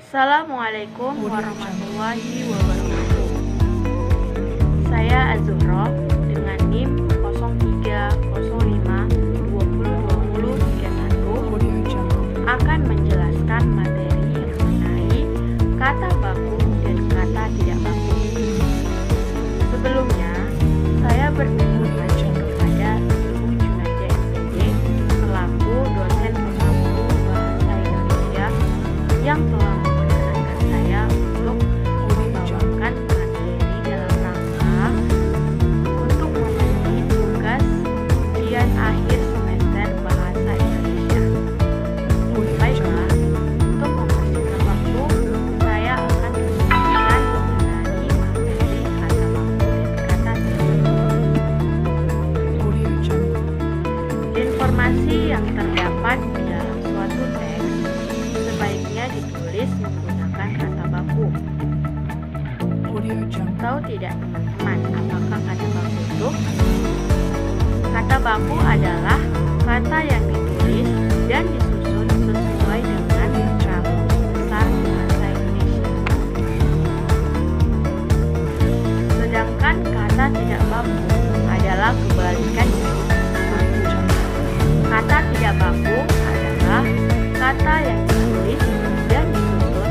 Assalamualaikum warahmatullahi wabarakatuh. Saya Az-Zuhro dengan NIM 0305202031 akan menjelaskan materi mengenai kata baku dan kata tidak baku. Sebelumnya, saya berterima kasih kepada Ibu Junaida SPD selaku dosen pembaku bahasa Indonesia yang telah memperkenankan saya untuk membawakan materi dalam rangka untuk memenuhi tugas ujian akhir semester bahasa Indonesia. Baiklah, untuk mempersingkat waktu, saya akan menjelaskan mengenai materi kata baku dan kata tidak baku. Informasi yang terdapat di dalam suatu teks sebaiknya ditulis menggunakan kata baku. Tahu tidak teman-teman, apakah kata baku itu? Kata baku adalah kata yang ditulis dan disusun sesuai dengan kamus besar bahasa Indonesia. Sedangkan kata tidak baku adalah kebalikan dari baku. Kata tidak baku adalah kata yang ditulis dan disusun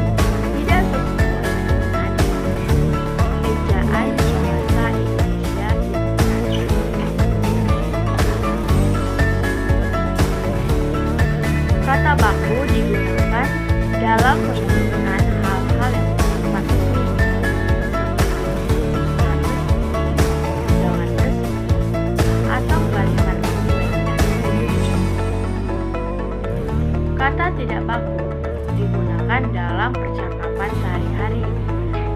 tidak sesuai dengan ejaan bahasa Indonesia yang benar. Kata baku digunakan dalam menyebutkan hal-hal yang bersifat resmi seperti undangan resmi atau balikan resmi lainnya. Kata tidak baku digunakan dalam percakapan sehari-hari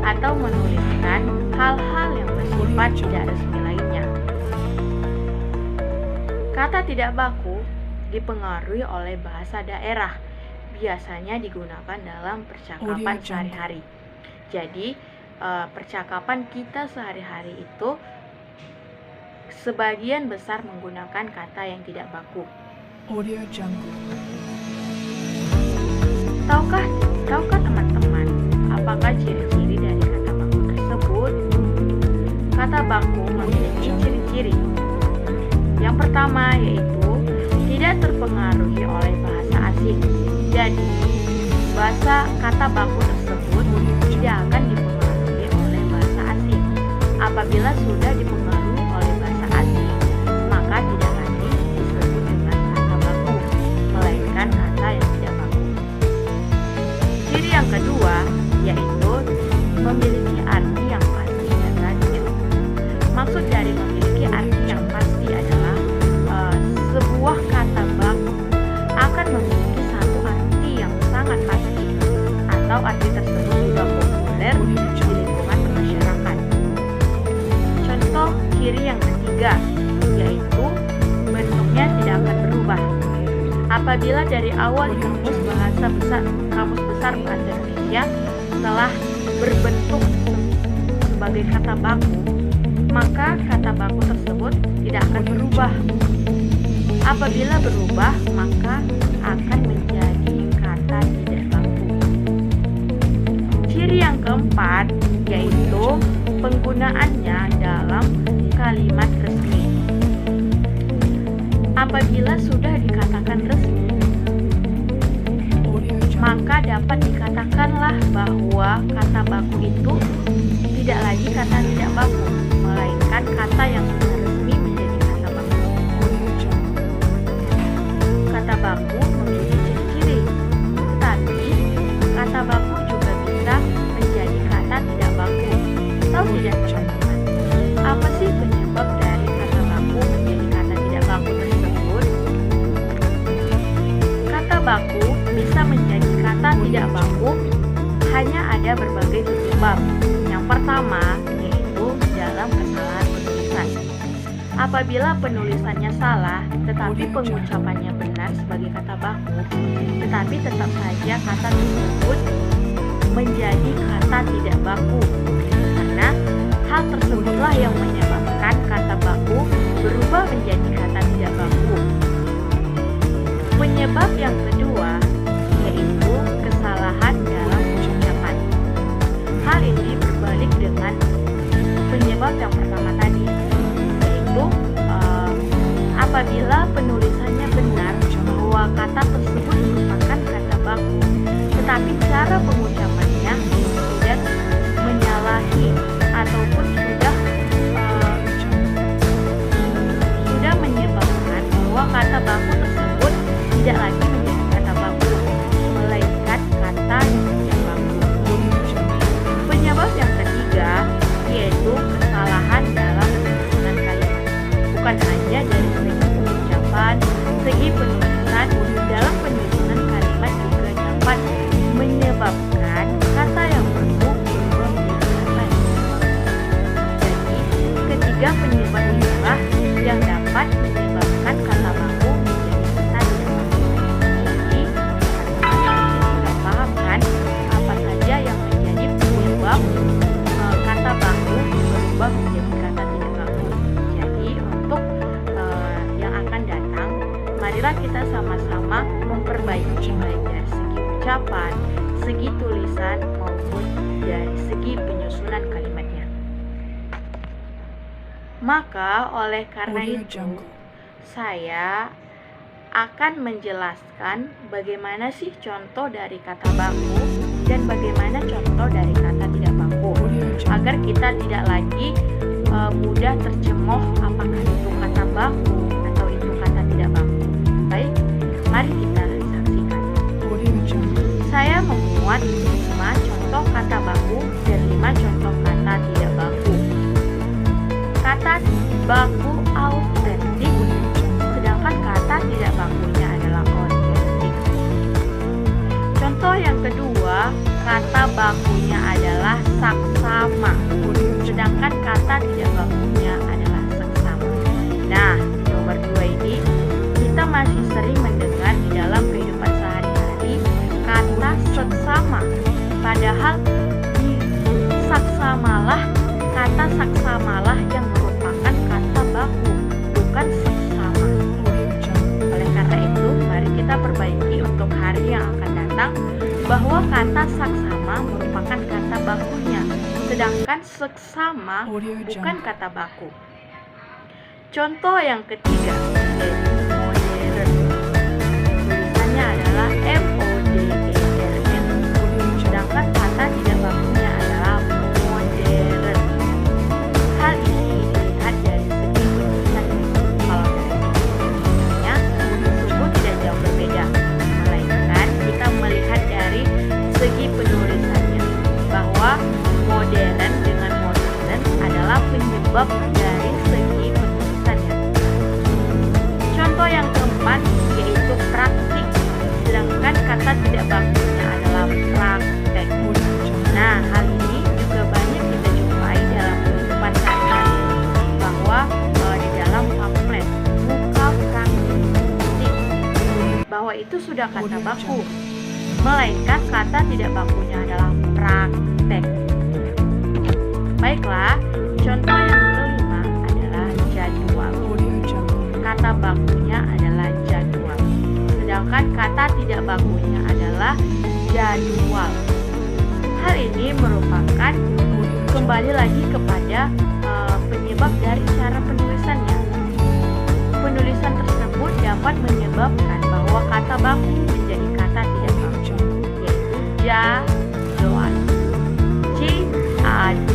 atau menuliskan hal-hal yang bersifat tidak resmi lainnya. Kata tidak baku dipengaruhi oleh bahasa daerah, biasanya digunakan dalam percakapan sehari-hari. Jadi, percakapan kita sehari-hari itu sebagian besar menggunakan kata yang tidak baku. Tahukah teman-teman apakah ciri-ciri dari kata baku tersebut? Kata baku memiliki ciri-ciri. Yang pertama yaitu tidak terpengaruhi oleh bahasa asing. Jadi, bahasa kata baku tersebut tidak akan dipengaruhi oleh bahasa asing. Apabila sudah dipengaruhi oleh bahasa asing, maka tidak lagi disebut dengan kata baku, melainkan kata yang tidak baku. Ciri yang kedua yaitu memiliki arti yang pasti dan lanjut. Maksud dari memiliki arti yang pasti adalah sebuah kata baku akan memiliki satu arti yang sangat pasti atau arti tersebut sudah populer di lingkungan masyarakat. Contoh ciri yang ketiga yaitu bentuknya tidak akan berubah. Apabila dari awal di kamus besar bahasa Indonesia telah berbentuk sebagai kata baku, maka kata baku tersebut tidak akan berubah. Apabila berubah, maka akan menjadi kata tidak baku. Ciri yang keempat yaitu penggunaannya dalam kalimat resmi. Apabila sudah dikatakan resmi, maka dapat dikatakanlah bahwa kata baku itu tidak lagi kata tidak baku, melainkan kata yang sudah resmi menjadi kata baku. Kata baku memiliki ciri-ciri, tetapi kata baku juga bisa menjadi kata tidak baku. Tahu tidak teman-teman, apa sih penyebab dari kata baku menjadi kata tidak baku tersebut? Kata baku bisa menjadi kata tidak baku hanya ada berbagai penyebab. Yang pertama yaitu dalam kesalahan penulisan. Apabila penulisannya salah tetapi pengucapannya benar sebagai kata baku, tetapi tetap saja kata tersebut menjadi kata tidak baku, karena hal tersebutlah yang menyebabkan kata baku berubah menjadi kata tidak baku. Penyebab yang kedua yaitu kesalahan dalam tetapi cara pengucapannya sudah menyalahi ataupun sudah menyebabkan bahwa kata baku tersebut tidak lagi menjadi kata baku, melainkan kata yang tidak baku. Penyebab yang ketiga yaitu kesalahan dalam penyusunan kalimat. Bukan hanya dari segi pengucapan, segi penulisan, dalam penyusunan kalimat juga dapat menyebabkan kata yang baku berubah menjadi kata yang tidak baku. Jadi, ketiga penyebab inilah yang dapat menyebabkan kata baku menjadi kata tidak baku. Jadi, sudah paham kan apa saja yang menjadi penyebab kata baku berubah menjadi kata tidak baku. Jadi, untuk yang akan datang, marilah kita sama-sama memperbaiki baik dari segi ucapan, segi tulisan maupun dari segi penyusunan kalimatnya. Maka oleh karena itu, saya akan menjelaskan bagaimana sih contoh dari kata baku dan bagaimana contoh dari kata tidak baku, agar kita tidak lagi mudah tercemoh apakah itu kata baku atau itu kata tidak baku. Baik, mari kita saksikan. Saya memuat 5 contoh kata baku dan 5 contoh kata tidak baku. Kata baku autentik, sedangkan kata tidak bakunya adalah otentik. Contoh yang kedua, kata bakunya adalah saksama, sedangkan kata tidak bakunya adalah seksama. Nah, nomor 2 ini kita masih sering mendengar di dalam kehidupan sehari-hari kata seksama. Padahal di kata saksamalah yang merupakan kata baku, bukan seksama. Oleh karena itu, mari kita perbaiki untuk hari yang akan datang bahwa kata saksama merupakan kata bakunya, sedangkan seksama bukan kata baku. Contoh yang ketiga yaitu modern. Tulisannya adalah MODERN, sedangkan kata tidak bakunya adalah modern. Hal ini dilihat dari segi penulisan. Kalau dari segi penulisannya tersebut tidak jauh berbeda, melainkan kita melihat dari segi penulisannya bahwa modern dengan modern adalah penyebab dari segi penulisannya. Contoh yang keempat yaitu praktik, sedangkan kata tidak bakunya adalah praktek. Nah, hal ini juga banyak kita jumpai dalam kehidupan sehari-hari, bahwa di dalam pamflet buka praktik bahwa itu sudah kata baku, melainkan kata tidak bakunya adalah praktek. Baiklah, contoh yang kelima adalah jadwal. Kata bakunya adalah jadwal, sedangkan kata tidak bakunya adalah jadwal. Hal ini merupakan kembali lagi kepada penyebab dari cara penulisannya. Penulisan tersebut dapat menyebabkan bahwa kata baku menjadi kata tidak baku, yaitu jadwal. J-A-D-W-A-L,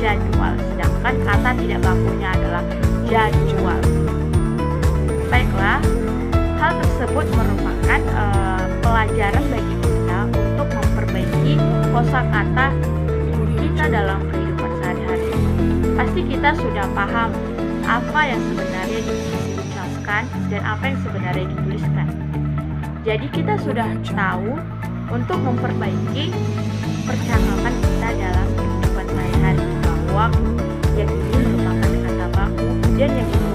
jadwal, sedangkan kata tidak bakunya adalah jadwal. Baiklah, hal tersebut merupakan pelajaran bagi kita untuk memperbaiki kosakata kita dalam kehidupan sehari-hari. Pasti kita sudah paham apa yang sebenarnya diucapkan dan apa yang sebenarnya dituliskan. Jadi kita sudah tahu untuk memperbaiki percakapan kita dalam kehidupan sehari-hari bahwa yang ini merupakan kata baku dan yang ini